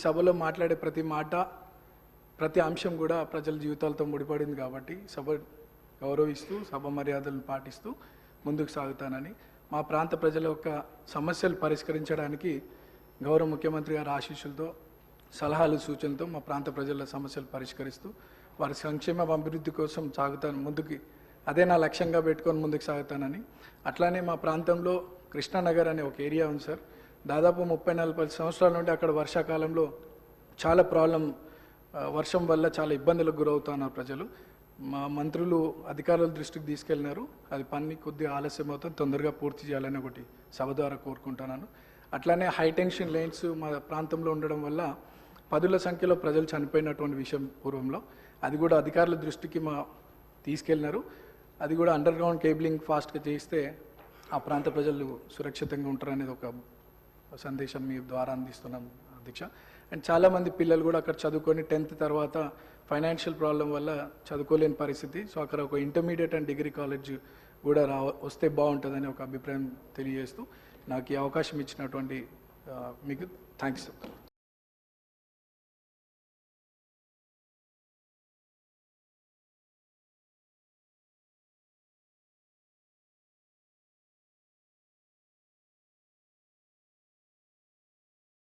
సభలో మాట్లాడే ప్రతి మాట ప్రతి అంశం కూడా ప్రజల జీవితాలతో ముడిపడింది కాబట్టి సభ గౌరవిస్తూ సభ మర్యాదలను పాటిస్తూ ముందుకు సాగుతానని, మా ప్రాంత ప్రజల యొక్క సమస్యలు పరిష్కరించడానికి గౌరవ ముఖ్యమంత్రి గారి ఆశీస్సులతో సలహాలు సూచనలతో మా ప్రాంత ప్రజల సమస్యలు పరిష్కరిస్తూ వారి సంక్షేమ అభివృద్ధి కోసం సాగుతాను ముందుకి. అదే నా లక్ష్యంగా పెట్టుకొని ముందుకు సాగుతానని. అట్లానే మా ప్రాంతంలో కృష్ణానగర్ అనే ఒక ఏరియా ఉంది సార్. దాదాపు 30-40 సంవత్సరాల నుండి అక్కడ వర్షాకాలంలో చాలా వర్షం వల్ల చాలా ఇబ్బందులకు గురవుతున్నారు ప్రజలు. మా మంత్రులు అధికారుల దృష్టికి తీసుకెళ్ళినారు. అది పని కొద్దిగా ఆలస్యం అవుతుంది, తొందరగా పూర్తి చేయాలని ఒకటి సభ ద్వారా కోరుకుంటున్నాను. అట్లానే హై టెన్షన్ లైన్స్ మా ప్రాంతంలో ఉండడం వల్ల పదుల సంఖ్యలో ప్రజలు చనిపోయినటువంటి విషయం పూర్వంలో, అది కూడా అధికారుల దృష్టికి తీసుకెళ్ళినారు. అది కూడా అండర్ గ్రౌండ్ కేబులింగ్ ఫాస్ట్గా చేస్తే ఆ ప్రాంత ప్రజలు సురక్షితంగా ఉంటారనేది ఒక సందేశం మీ ద్వారా అందిస్తున్నాం అధ్యక్ష. అండ్ చాలామంది పిల్లలు కూడా అక్కడ చదువుకొని 10th తర్వాత ఫైనాన్షియల్ ప్రాబ్లం వల్ల చదువుకోలేని పరిస్థితి. సో అక్కడ ఒక ఇంటర్మీడియట్ అండ్ డిగ్రీ కాలేజ్ కూడా వస్తే బాగుంటుందని ఒక అభిప్రాయం తెలియజేస్తూ నాకు ఈ అవకాశం ఇచ్చినటువంటి మీకు థ్యాంక్స్ చెప్తాను.